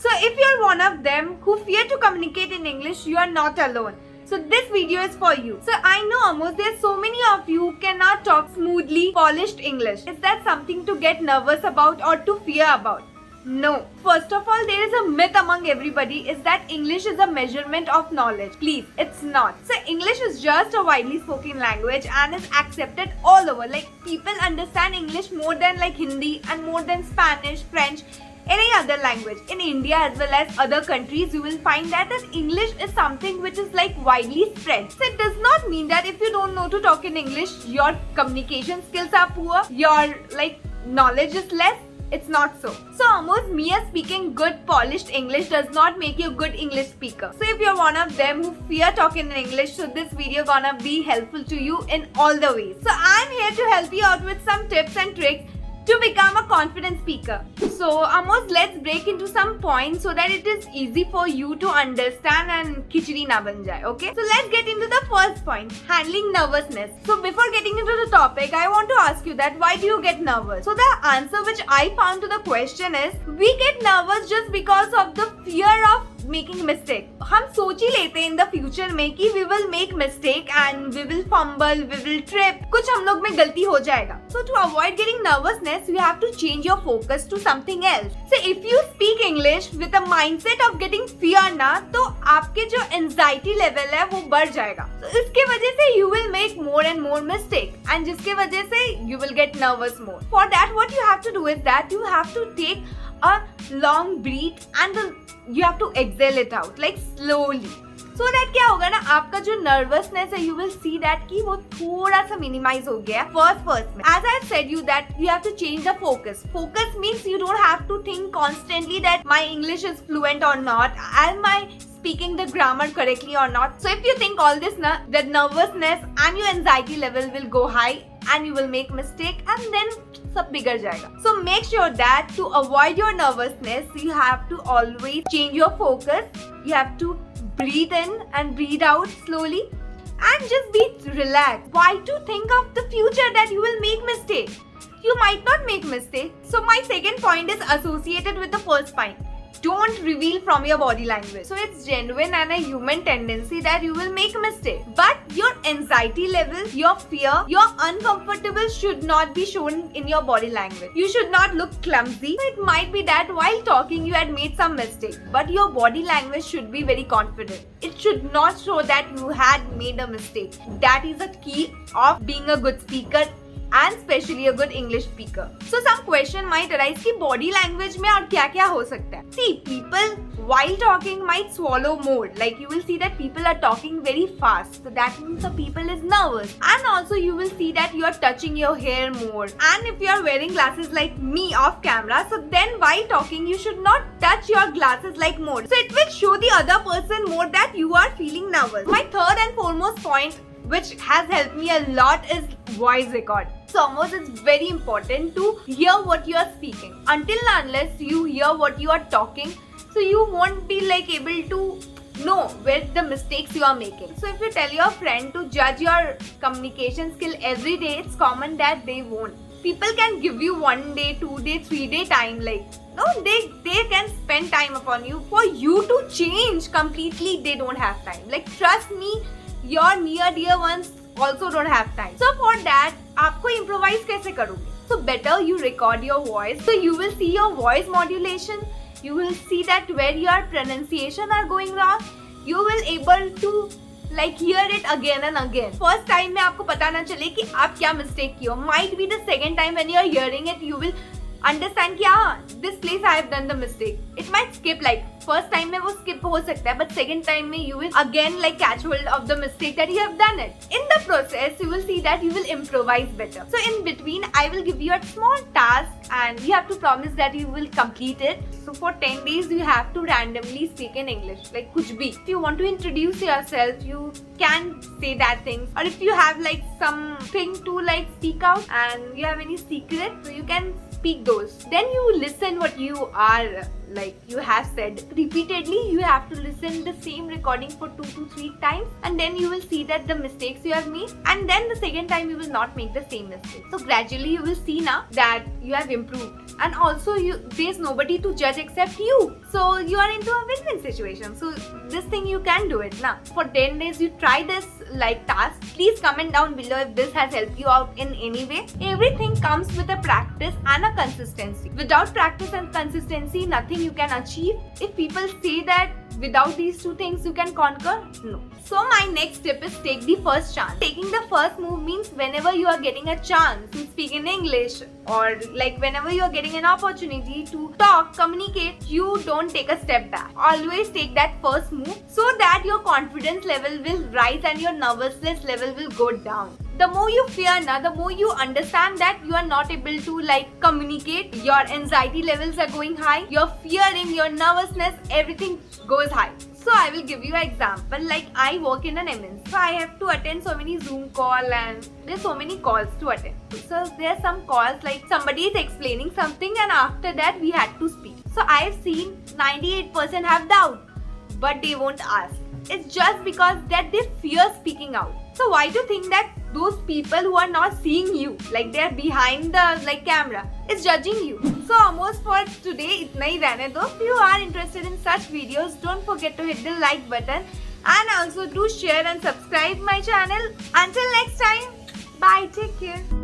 So if you're one of them who fear to communicate in English, you are not alone. So this video is for you. So I know almost there's so many of you who cannot talk smoothly, polished English. Is that something to get nervous about or to fear about? No. First of all, there is a myth among everybody is that English is a measurement of knowledge. Please, it's not. So English is just a widely spoken language and is accepted all over. Like people understand English more than like Hindi and more than Spanish, French, any other language. In India as well as other countries, you will find that English is something which is like widely spread. So it does not mean that if you don't know to talk in English, your communication skills are poor, your like knowledge is less. It's not so. So almost mere speaking good polished English does not make you a good English speaker. So if you're one of them who fear talking in English, so this video gonna be helpful to you in all the ways. So I'm here to help you out with some tips and tricks to become a confident speaker. So almost let's break into some points so that it is easy for you to understand and khichdi na ban jaye, okay? So let's get into the first point, handling nervousness. So before getting into the topic, I want to ask you that why do you get nervous? So the answer which I found to the question is, we get nervous just because of the fear of making mistake. हम सोच ही लेते हैं in the future में कि we will make mistake and we will fumble, we will trip, कुछ हम लोग में गलती हो जाएगा. So to avoid getting nervousness, you have to change your focus to something else. So if you speak English with a mindset of getting fear ना, तो आपके जो anxiety level है वो बढ़ जाएगा. So इसके वजह से you will make more and more mistake and जिसके वजह से you will get nervous more. For that, what you have to do is that you have to take a long breath and you have to exhale it out like slowly. So that क्या होगा ना, आपका जो nervousness है, you will see that कि वो थोड़ा सा minimize हो गया first में. As I have said you that you have to change the focus. Focus means you don't have to think constantly that my English is fluent or not. Am I speaking the grammar correctly or not? So if you think all this na, the nervousness and your anxiety level will go high and you will make mistake and then सब बिगड़ जाएगा. So make sure that to avoid your nervousness, you have to always change your focus. You have to breathe in and breathe out slowly and just be relaxed. Why to think of the future that you will make mistake? You might not make mistake. So my second point is associated with the first point. Don't reveal from your body language. So it's genuine and a human tendency that you will make a mistake. But your anxiety level, your fear, your uncomfortable should not be shown in your body language. You should not look clumsy. It might be that while talking you had made some mistake, but your body language should be very confident. It should not show that you had made a mistake. That is a key of being a good speaker and especially a good English speaker. So some question might arise कि body language में और क्या क्या हो सकता है? See, people while talking might swallow more. Like you will see that people are talking very fast. So that means the people is nervous. And also you will see that you are touching your hair more. And if you are wearing glasses like me off camera, so then while talking you should not touch your glasses like more. So it will show the other person more that you are feeling nervous. My third and foremost point which has helped me a lot is voice record. So almost it's very important to hear what you are speaking. Until and unless you hear what you are talking, so you won't be like able to know where the mistakes you are making. So if you tell your friend to judge your communication skill every day, it's common that they won't. People can give you 1 day, 2 day, 3 day time, like no, they can spend time upon you. For you to change completely, they don't have time. Like trust me, your near dear ones also don't have time. So for that, आपको improvise कैसे करोगे? So better you record your voice. So you will see your voice modulation. You will see that where your pronunciation are going wrong. You will able to like hear it again and again. First time में आपको पता ना चले कि आप क्या mistake किए हो. Might be the second time when you are hearing it, you will understand कि this place I have done the mistake. It might skip like first time में वो skip हो सकता है, but second time में you will again like catch hold of the mistake that you have done it. In the process, you will see that you will improvise better. So in between, I will give you a small task and you have to promise that you will complete it. So for 10 days, you have to randomly speak in English, like kuch bhi. If you want to introduce yourself, you can say that things. Or if you have like something to like speak out and you have any secret, so you can speak those. Then you listen what you are like you have said repeatedly. You have to listen the same recording for 2 to 3 times, and then you will see that the mistakes you have made, and then the second time you will not make the same mistake. So gradually you will see now that you have improved, and also there's nobody to judge except you. So you are into a win-win situation. So this thing you can do it now. For 10 days you try this like task. Please comment down below if this has helped you out in any way. Everything comes with a practice and a consistency. Without practice and consistency, nothing you can achieve. If people say that without these two things you can conquer, no. So my next tip is take the first chance. Taking the first move means whenever you are getting a chance to speak in English, or like whenever you are getting an opportunity to talk, communicate, you don't take a step back. Always take that first move so that your confidence level will rise and your nervousness level will go down. The more you fear now, the more you understand that you are not able to like communicate, your anxiety levels are going high, your fearing, your nervousness, everything goes high. So I will give you an example. Like I work in an MNC, so I have to attend so many Zoom calls, and there's so many calls to attend. So there are some calls like somebody is explaining something, and after that we had to speak. So I have seen 98% have doubt, but they won't ask. It's just because that they fear speaking out. So why do you think that those people who are not seeing you, like they are behind the like camera, is judging you? So almost for today itna hi rehne do. If you are interested in such videos, don't forget to hit the like button, and also do share and subscribe my channel. Until next time, bye, take care.